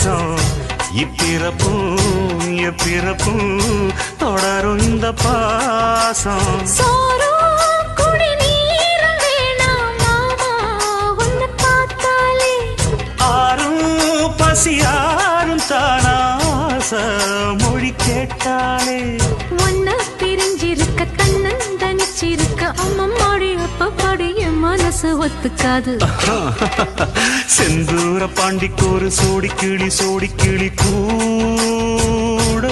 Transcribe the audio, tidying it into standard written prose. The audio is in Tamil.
நேசம் இப்பிறப்பும் எப்பிறப்பும் தொடரும் இந்த பாசம் பசியாரும் தானாச மொழி கேட்டாலே ஒன்ன பிரிஞ்சிருக்க தன்னந்தனிச்சிருக்க அம்மம்மாடி அப்பப்பாடி என் மனசு ஒத்துக்காது செந்தூர பாண்டிக்கு ஒரு சோடி கிளி கூட